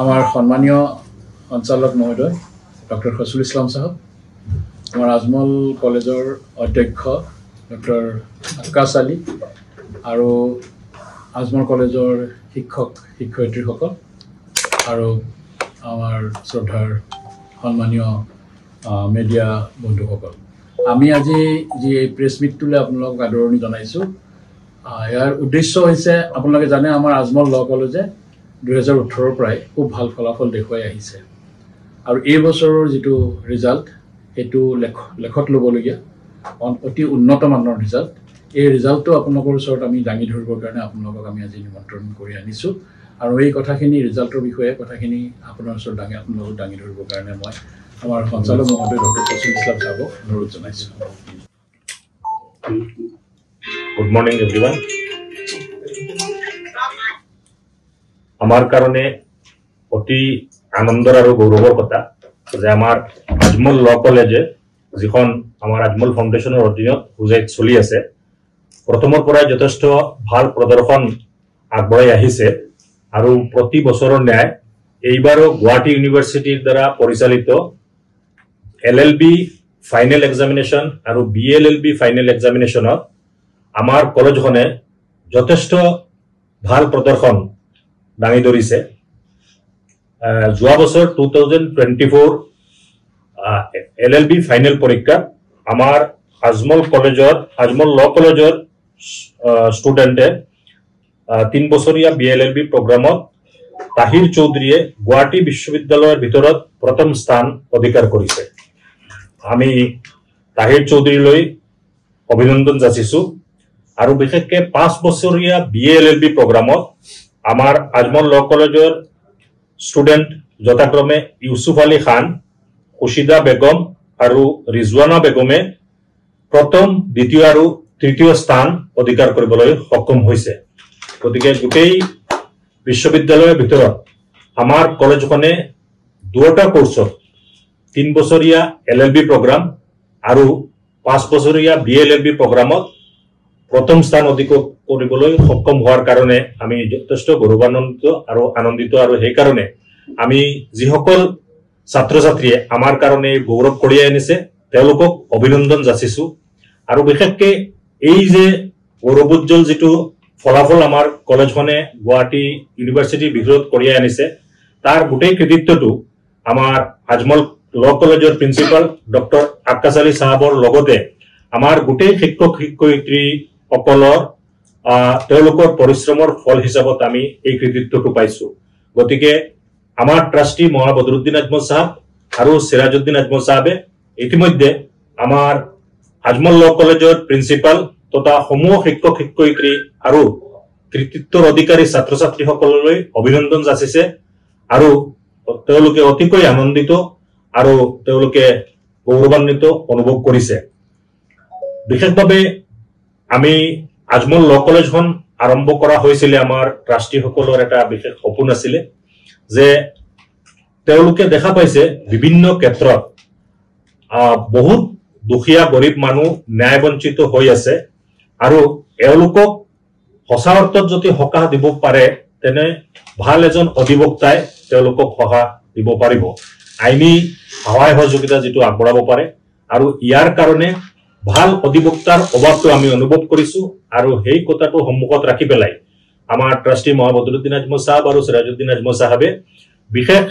আমাৰ সম্মানীয় সঞ্চালক মহোদয় ডক্টৰ ফজলুল ইসলাম সাহেব, আমাৰ আজমল কলেজৰ অধ্যক্ষ ডক্টৰ আক্কাছ আলী আৰু আজমল কলেজৰ শিক্ষক শিক্ষয়িত্ৰীসকল আৰু আমাৰ শ্ৰদ্ধাৰ সন্মানীয় মিডিয়া বন্ধুসকল, আমি আজি যি প্ৰেছ মিটটোলৈ আপোনালোকক আদৰণি জনাইছোঁ। ইয়াৰ উদ্দেশ্য হৈছে আপোনালোকে জানে আমাৰ আজমল ল কলেজে 2018 পৰাই খুব ভাল ফলাফল দেখুৱাই আহিছে আৰু এই বছৰৰ যিটো ৰিজাল্ট সেইটো লেখত ল'বলগীয়া অতি উন্নত মানৰ ৰিজাল্ট। এই ৰিজাল্টটো আপোনালোকৰ ওচৰত আমি দাঙি ধৰিবৰ কাৰণে আপোনালোকক আমি আজি নিমন্ত্ৰণ কৰি আনিছোঁ আৰু এই কথাখিনি ৰিজাল্টৰ বিষয়ে কথাখিনি আপোনাৰ ওচৰত আপোনালোকক দাঙি ধৰিবৰ কাৰণে মই আমাৰ সঞ্চালক মহোদয় ডক্টৰ ফজলুল ইছলাম সাহেবক অনুৰোধ জনাইছোঁ। Good morning এভৰিওয়ান। আমাৰ কাৰণে অতি আনন্দৰ আৰু গৌৰৱৰ কথা যে আমাৰ আজমল ল কলেজে যিখন আমাৰ আজমল ফাউণ্ডেশ্যনৰ অধীনত বুজাইত চলি আছে, প্ৰথমৰ পৰাই যথেষ্ট ভাল প্ৰদৰ্শন আগবঢ়াই আহিছে আৰু প্ৰতি বছৰৰ ন্যায় এইবাৰো গুৱাহাটী ইউনিভাৰ্চিটিৰ দ্বাৰা পৰিচালিত LLB ফাইনেল এক্সামিনেশ্যন আৰু BLLB ফাইনেল এক্সামিনেশ্যনত আমাৰ কলেজখনে যথেষ্ট ভাল প্ৰদৰ্শন দাঙি ধৰিছে। যোৱা বছৰ 2024 LLB ফাইনেল পৰীক্ষা আমাৰ আজমল ল কলেজৰ ষ্টুডেণ্টে 3 বছৰীয়া BLLB প্ৰগ্ৰামত তাহিৰ চৌধুৰীয়ে গুৱাহাটী বিশ্ববিদ্যালয়ৰ ভিতৰত প্ৰথম স্থান অধিকাৰ কৰিছে। আমি তাহিৰ চৌধুৰীলৈ অভিনন্দন যাচিছোঁ আৰু বিশেষকৈ 5 বছৰীয়া BLLB প্ৰগ্ৰামত আমাৰ আজমল ল কলেজৰ ষ্টুডেণ্ট যথাক্ৰমে ইউছুফ আলী খান, খুশিদা বেগম আৰু ৰিজৱানা বেগমে প্ৰথম, দ্বিতীয় আৰু তৃতীয় স্থান অধিকাৰ কৰিবলৈ সক্ষম হৈছে। গতিকে গোটেই বিশ্ববিদ্যালয়ৰ ভিতৰত আমাৰ কলেজখনে দুটা কোৰ্চত 3 বছৰীয়া LLB প্ৰগ্ৰাম আৰু 5 বছৰীয়া BLLB প্ৰগ্ৰামত প্ৰথম স্থান অধিকাৰ কৰিবলৈ সক্ষম হোৱাৰ কাৰণে আমি যথেষ্ট গৌৰৱান্বিত আৰু আনন্দিত। আৰু সেইকাৰণে আমি যিসকল ছাত্ৰ ছাত্ৰীয়ে আমাৰ কাৰণে গৌৰৱ কঢ়িয়াই আনিছে তেওঁলোকক অভিনন্দন যাচিছোঁ আৰু বিশেষকৈ এই যে গৌৰৱোজ্জ্বল যিটো ফলাফল আমাৰ কলেজখনে গুৱাহাটী ইউনিভাৰ্চিটিৰ ভিতৰত কঢ়িয়াই আনিছে তাৰ গোটেই কৃতিত্বটো আমাৰ আজমল ল কলেজৰ প্ৰিন্সিপাল ডক্টৰ আক্কাছ আলী সাহেবৰ লগতে আমাৰ গোটেই শিক্ষক শিক্ষয়িত্ৰীসকলৰ তেওঁলোকৰ পৰিশ্ৰমৰ ফল হিচাপত আমি এই কৃতিত্বটো পাইছোঁ। গতিকে আমাৰ ট্ৰাষ্টি মৌলানা বদৰুদ্দিন আজমল সাহেব আৰু সিৰাজউদ্দিন আজমল সাহেবে ইতিমধ্যে আমাৰ আজমল ল কলেজৰ প্ৰিন্সিপাল তথা সমূহ শিক্ষক শিক্ষয়িত্ৰী আৰু কৃতিত্বৰ অধিকাৰী ছাত্ৰ ছাত্ৰীসকললৈ অভিনন্দন যাচিছে আৰু তেওঁলোকে অতিকৈ আনন্দিত আৰু তেওঁলোকে গৌৰৱান্বিত অনুভৱ কৰিছে। বিশেষভাৱে আমি আজমল ল কলেজখন আৰম্ভ কৰা হৈছিলে আমাৰ ট্ৰাষ্টিসকলৰ এটা বিশেষ সপোন আছিলে যে তেওঁলোকে দেখা পাইছে বিভিন্ন ক্ষেত্ৰত বহুত দুখীয়া গৰীব মানুহ ন্যায় বঞ্চিত হৈ আছে আৰু এওঁলোকক সঁচা অৰ্থত যদি সকাহ দিব পাৰে তেনে ভাল এজন অধিবক্তাই তেওঁলোকক সকাহ দিব পাৰিব, আইনী সহায় সহযোগিতা যিটো আগবঢ়াব পাৰে। আৰু ইয়াৰ কাৰণে ভাল অধিবক্তাৰ অভাৱটো আমি অনুভৱ কৰিছোঁ আৰু সেই কথাটো সন্মুখত ৰাখি পেলাই আমাৰ ট্ৰাষ্টি মৌলানা বদৰুদ্দিন আজমল সাহেব আৰু সিৰাজউদ্দিন আজমল সাহেবে বিশেষ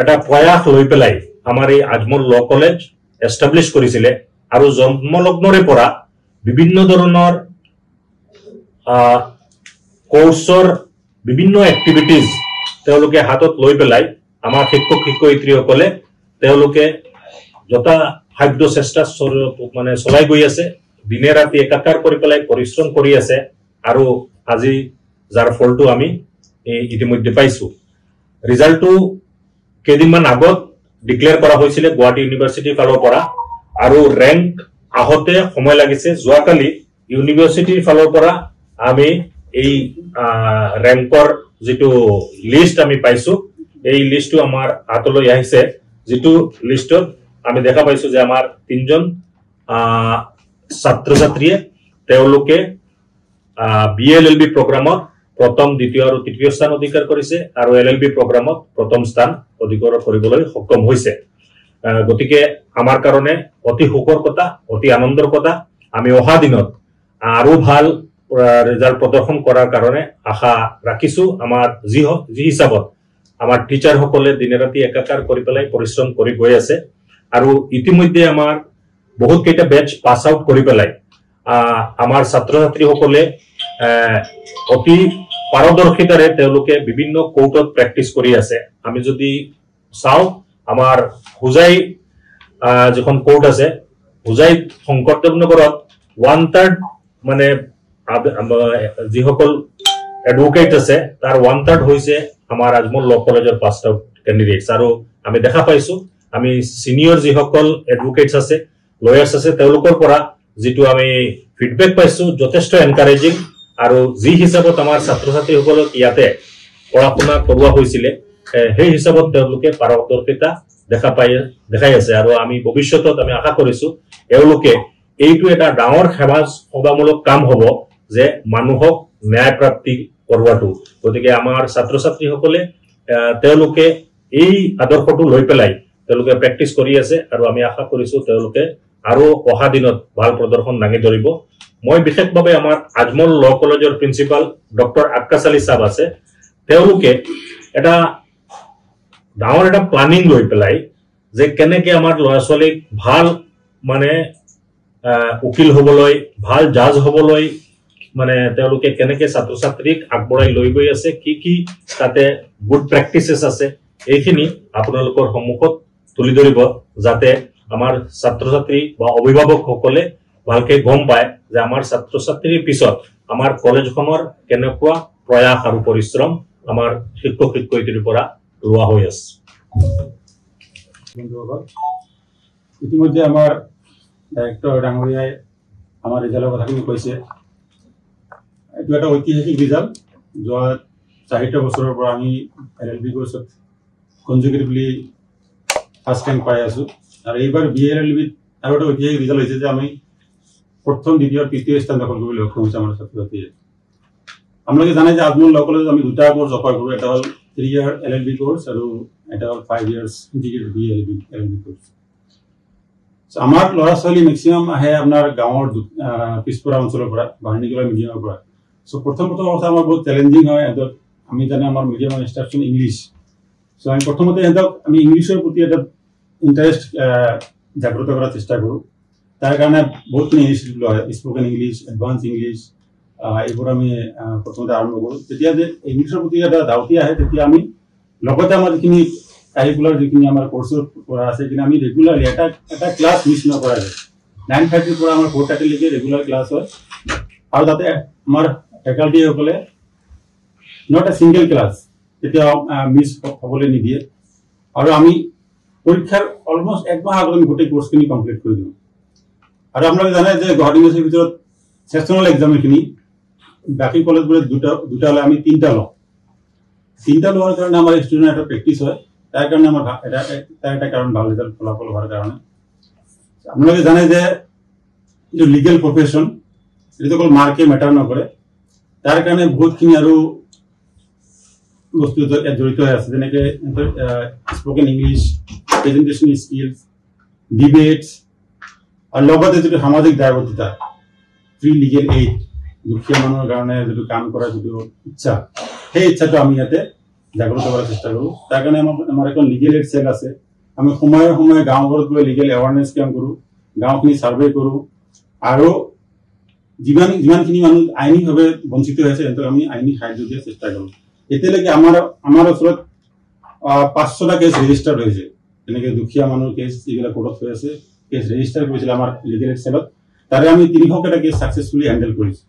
এটা প্ৰয়াস লৈ পেলাই আমাৰ এই আজমল ল কলেজ এষ্টাব্লিছ কৰিছিলে আৰু জন্মলগ্নৰে পৰা বিভিন্ন ধৰণৰ কোৰ্চৰ বিভিন্ন এক্টিভিটিজ তেওঁলোকে হাতত লৈ পেলাই আমাৰ শিক্ষক শিক্ষয়িত্ৰীসকলে তেওঁলোকে যথাসাধ্য চেষ্টা চলাই গৈ আছে, দিনে ৰাতি একাকাৰ কৰি পেলাই পৰিশ্ৰম কৰি আছে আৰু আজি যাৰ ফলটো আমি ইতিমধ্যে পাইছোঁ। ৰিজাল্টটো কেইদিনমান আগত ডিক্লেয়াৰ কৰা হৈছিলে গুৱাহাটী ইউনিভাৰ্চিটিৰ ফালৰ পৰা আৰু ৰেংক আহোঁতে সময় লাগিছে। যোৱাকালি ইউনিভাৰ্চিটিৰ ফালৰ পৰা আমি এই ৰেংকৰ যিটো লিষ্ট আমি পাইছোঁ এই লিষ্টটো আমাৰ হাতলৈ আহিছে, যিটো লিষ্টত আমি দেখা পাইছোঁ যে আমাৰ 3জন ছাত্ৰ ছাত্ৰীয়ে তেওঁলোকে BLLB প্ৰগ্ৰামত প্ৰথম দ্বিতীয় আৰু তৃতীয় স্থান অধিকাৰ কৰিছে আৰু LLB প্ৰগ্ৰামত প্ৰথম স্থান অধিকাৰ কৰিবলৈ সক্ষম হৈছে গতিকে আমাৰ কাৰণে অতি সুখৰ কথা অতি আনন্দৰ কথা আমি অহা দিনত আৰু ভাল ৰিজাল্ট প্ৰদৰ্শন কৰাৰ কাৰণে আশা ৰাখিছো আমাৰ যি হিচাপত আমাৰ টিচাৰ সকলে দিনে ৰাতি একাকাৰ কৰি পেলাই পৰিশ্ৰম কৰি গৈ আছে আৰু ইতিমধ্যে আমাৰ বহুত কেইটা বেচ পাস আউট কৰি পেলাই আমাৰ ছাত্ৰ ছাত্ৰী সকলে অতি পাৰদৰ্শিতাৰে তেওঁলোকে বিভিন্ন কোৰ্টত প্ৰেক্টিস কৰি আছে আমি যদি চাও আমাৰ হুজাই যখন কোৰ্ট আছে হুজাই শংকৰদেৱ নগৰত 1/3 মানে যি সকল এডভোকেট আছে তাৰ 1/3 হৈছে আমাৰ আজমল ল কলেজৰ পাস্ড আউট ক্যান্ডিডেটস আৰু আমি দেখা পাইছো আমি সিনিয়ৰ যি সকল এডভোকেটস আছে লয়াৰ্স আছে তেওঁলোকৰ পৰা যেটো আমি ফিডব্যাক পাইছো যথেষ্ট এনকাৰেজিং আৰু যি হিচাপত আমাৰ ছাত্ৰ ছাত্ৰী সকলক ইয়াতে পঢ়াশুনা কৰোৱা হৈছিল সেই হিচাপত তেওঁলোকে পাৰদৰ্শিতা দেখাই আছে আৰু আমি ভৱিষ্যতত আমি আশা কৰিছো এওঁলোকে এইটো এটা ডাঙৰ সেৱামূলক কাম হ'ব যে মানুহক ন্যায় প্ৰাপ্তি কৰোৱাটো গতিকে আমাৰ ছাত্ৰ ছাত্ৰী সকলে তেওঁলোকে এই আদৰ্শটো লৈ পেলাই তেওঁলোকে প্ৰেক্টিস কৰি আছে আৰু আমি আশা কৰিছো তেওঁলোকে আৰু অহা দিনত ভাল প্ৰদৰ্শন দাঙি ধৰিব মই বিশেষভাৱে আমাৰ আজমল ল কলেজৰ প্ৰিন্সিপাল ডক্টৰ আক্কাছ আলী সাহেব আছে তেওঁলোকে এটা ডাঙৰ এটা প্ল্যানিং লৈ পেলাই যে কেনেকে আমাৰ ল'ৰা ছোৱালীক ভাল মানে উকিল হ'বলৈ ভাল জাজ হ'বলৈ মানে তেওঁলোকে কেনেকে ছাত্ৰ ছাত্ৰীক আগবঢ়াই লৈ গৈ আছে কি তাতে গুড প্ৰেক্টিসেস আছে এইখিনি আপোনালোকৰ সন্মুখত তুলি ধৰিব যাতে আমাৰ ছাত্ৰ ছাত্ৰী বা অভিভাৱক সকলে ভালকে গম পায় যে আমাৰ ছাত্ৰ ছাত্ৰীৰ পিছত আমাৰ কলেজখনৰ কেনেকুৱা প্ৰয়াস আৰু পৰিশ্ৰম আমাৰ শিক্ষক শিক্ষয়িত্ৰীৰ পৰা লোৱা হৈ আছে ইতিমধ্যে আমাৰ ডাইৰেক্টৰ ডাঙৰীয়াই আমাৰ ৰিজাল্টৰ কথাখিনি কৈছে এইটো এটা ঐতিহাসিক ৰিজাল্ট যোৱা 4টা বছৰৰ পৰা আমি LLB কোৰ্সত কনজিকিউটিভলি ফাৰ্স্ট ৰ্যাঙ্ক পাই আছো আৰু এইবাৰ BLLB আৰু এটা ঐতিহাসিক ৰিজাল্ট হৈছে যে আমি প্ৰথম দ্বিতীয় তৃতীয় স্থান দখল কৰিবলৈ সক্ষম হৈছে আমাৰ ছাত্ৰ ছাত্ৰীয়ে আপোনালোকে জানে যে আজমল ল কলেজত আমি দুটা কোৰ্স অফাৰ কৰো এটা হ'ল 3 year LLB কোৰ্স আৰু এটা হ'ল 5 years ইন্টিগ্ৰেটেড BLLB কোৰ্স আমাৰ ল'ৰা ছোৱালী ম্যাক্সিমাম আহে আপোনাৰ গাঁৱৰ পিছপৰা অঞ্চলৰ পৰা বাহিনীগলা মিডিয়ামৰ পৰা সো প্ৰথম কথা আমাৰ বহুত চ্যালেঞ্জিং হয় আমি জানে আমাৰ মিডিয়াম ইনষ্ট্ৰাকচন ইংলিশ সো আমি প্ৰথমতে আমি ইংলিশৰ প্ৰতি এটা ইন্টাৰেষ্ট জাগ্ৰত কৰাৰ চেষ্টা কৰো তাৰ কাৰণে বহুত ইনিচিয়েটিভ লোৱা হয় স্পোকেন ইংলিশ এডভান্স ইংলিশ এইবোৰ আমি প্ৰথমতে আৰম্ভ কৰো তেতিয়া যে ইংলিশৰ প্ৰতি এটা ধাউতি আহে তেতিয়া আমি লগতে আমাৰ যিখিনি কাৰিকুলাৰ যিখিনি আমাৰ কোৰ্সৰ পৰা আছে কিন্তু আমি ৰেগুলাৰলি এটা ক্লাছ মিছ নকৰা যায় 9:30 পৰা আমাৰ 4:30 লৈকে ৰেগুলাৰ ক্লাছ হয় আৰু তাতে আমাৰ ফেকাল্টি সকলে নট এ সিঙ্গেল ক্লাছ তেতিয়া মিছ হ'বলৈ নিদিয়ে আৰু আমি পৰীক্ষাৰ অলমোস্ট এক মাহ আগতে গোটেই কোৰ্সখিনি কমপ্লিট কৰি দিওঁ আৰু আপোনালোকে জানে যে গুৱাহাটী ইউনিভাৰ্চিটিৰ ভিতৰত সেশনাল এক্সামখিনি বাকি কলেজবোৰে দুটা লৈ আমি তিনটা লওঁ তিনটা লোৱাৰ কাৰণে আমাৰ ষ্টুডেণ্ট এটা প্ৰেক্টিস হয় তাৰ কাৰণে আমাৰ এটা কাৰণ ভাল ৰিজাল্ট ফলাফল হোৱাৰ কাৰণে আপোনালোকে জানে যে এই লিগেল প্ৰফেশন এটা অকল মাৰ্কে মেটাৰ নকৰে তাৰ কাৰণে বহুতখিনি আৰু বস্তু জড়িত হৈ আছে যেনেকে স্পোকেন ইংলিশ প্ৰেজেন্টেশন স্কিলছ ডিবেটছ আৰু লগতে যিটো সামাজিক দায়বদ্ধতা ফ্ৰী লিগেল এইড দুখীয়া মানুহৰ কাৰণে যিটো কাম কৰা যিটো ইচ্ছা সেই ইচ্ছাটো আমি ইয়াতে জাগ্ৰত কৰাৰ চেষ্টা কৰো তাৰ কাৰণে আমাৰ এখন লিগেল এইড সেল আছে আমি সময়ে সময়ে গাঁওবোৰত গৈ লিগেল এৱাৰনেছ কেম্প কৰো গাঁওখিনি সাৰ্ভে কৰো আৰু যিমানখিনি মানুহ আইনীভাৱে বঞ্চিত হৈছে তেন্তে আমি আইনী সাহায্য দিয়াৰ চেষ্টা কৰো এতিয়ালৈকে আমাৰ ওচৰত 500টা কেছ ৰেজিষ্টাৰ হৈছে যেনেকে দুখীয়া মানুহৰ কেছ যিবিলাক কোৰ্টত হৈ আছে কেছ ৰেজিষ্টাৰ কৰিছিল আমাৰ লিগেল এইড সেলত তাৰে আমি 300টা কেছ সাকসেসফুলি হ্যান্ডেল কৰিছো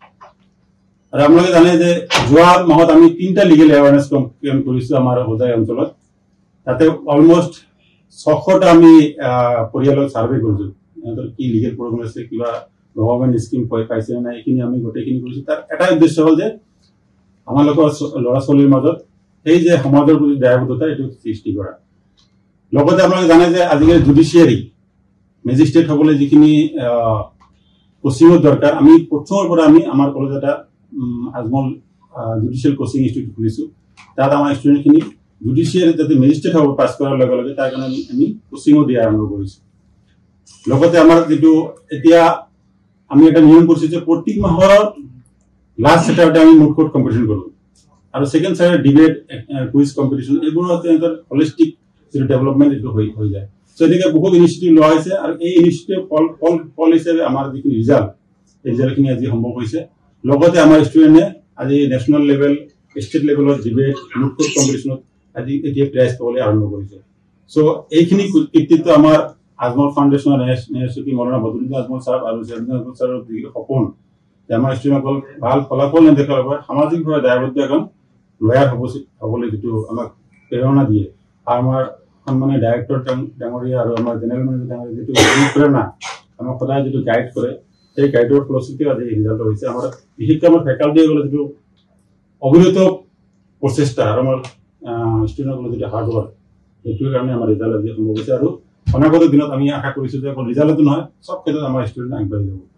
আৰু আপোনালোকে জানে যে যোৱা মাহত আমি 3টা লিগেল এৱাৰনেছ কেম্প কৰিছো আমাৰ হোজাই অঞ্চলত তাতে অলমোস্ট 600টা আমি পৰিয়ালক সাৰ্ভে কৰিছো এহঁতৰ কি লিগেল প্ৰব্লেম আছে কিবা গভৰ্ণমেণ্ট স্কিম পাইছে না এইখিনি আমি গোটেইখিনি কৰিছো তাৰ এটা উদ্দেশ্য হ'ল যে আমাৰ লোকৰ ল'ৰা ছোৱালীৰ মাজত এই যে সমাজৰ প্ৰতি দায়বদ্ধতা এইটো সৃষ্টি কৰা লগতে আপোনালোকে জানে যে আজিকালি জুডিচিয়াৰী মেজিষ্ট্ৰেট হ'বলৈ যিখিনি কোচিঙৰ দৰকাৰ আমি প্ৰথমৰ পৰা আমি আমাৰ কলেজ এটা আজমল জুডিচিয়েল কোচিং ইনষ্টিটিউট খুলিছোঁ তাত আমাৰ ষ্টুডেণ্টখিনি জুডিচিয়েল যাতে মেজিষ্ট্ৰেট হ'ব পাছ কৰাৰ লগে লগে তাৰ কাৰণে আমি কোচিঙো দিয়া আৰম্ভ কৰিছোঁ লগতে আমাৰ যেটো এতিয়া আমি এটা নিয়ম কৰিছোঁ যে প্ৰত্যেক মাহৰ লাষ্ট ছেটাৰডে আমি মুড কোৰ্ট কম্পিটিশ্যন কৰোঁ আৰু second Saturday debate quiz competition এইবোৰত এটা হলিষ্টিক যেটো ডেভেলপমেণ্ট এইটো হৈ যায় সো এনেকৈ বহুত ইনিচিয়েটিভ লোৱা হৈছে আৰু এই ইনিচিয়েটিভ ফল হিচাপে আমাৰ যিখিনি ৰিজাল্টখিনি আজি সম্ভৱ হৈছে লগতে আমাৰ ষ্টুডেণ্টে আজি নেশ্যনেল লেভেল ষ্টেট লেভেলৰ ডিবেট মুড কোৰ্ট কম্পিটিশ্যনত আজি এতিয়া প্ৰাইজ পাবলৈ আৰম্ভ কৰিছে সো এইখিনি কৃতিত্ব আমাৰ আজমল ফাউণ্ডেশ্যনৰ নেহৰুচুকি মৌলানা বদৰুদ্দিন আজমল ছাৰ আৰু জেমুদ্দিন আজমল ছাৰৰ যিটো সপোন যে আমাৰ ষ্টুডেণ্টসকল ভাল ফলাফল নেদেখাৰ বাবে সামাজিকভাৱে দায়বদ্ধ এজন লয়াৰ হ'বলৈ যিটো আমাক প্ৰেৰণা দিয়ে আৰু আমাৰ সন্মানীয় ডাইৰেক্টৰ ডাঙৰীয়া আৰু আমাৰ জেনেৰেল মেনেজাৰ ডাঙৰীয়া যিটো প্ৰেৰণা আমাক সদায় যিটো গাইড কৰে সেই গাইডৰ ফলশ্ৰুতিও আজি ৰিজাল্ট হৈছে আমাৰ বিশেষকৈ আমাৰ ফেকাল্টিসকলে যিটো অবিৰত প্ৰচেষ্টা আৰু আমাৰ ষ্টুডেণ্টসকলৰ যিটো হাৰ্ড ৱৰ্ক সেইটোৰ কাৰণে আমাৰ ৰিজাল্ট আজি সম্ভৱ হৈছে আৰু অনাগত দিনত আমি আশা কৰিছোঁ যে অকল ৰিজাল্টতো নহয় চব ক্ষেত্ৰত আমাৰ ষ্টুডেণ্ট আগবাঢ়ি যাব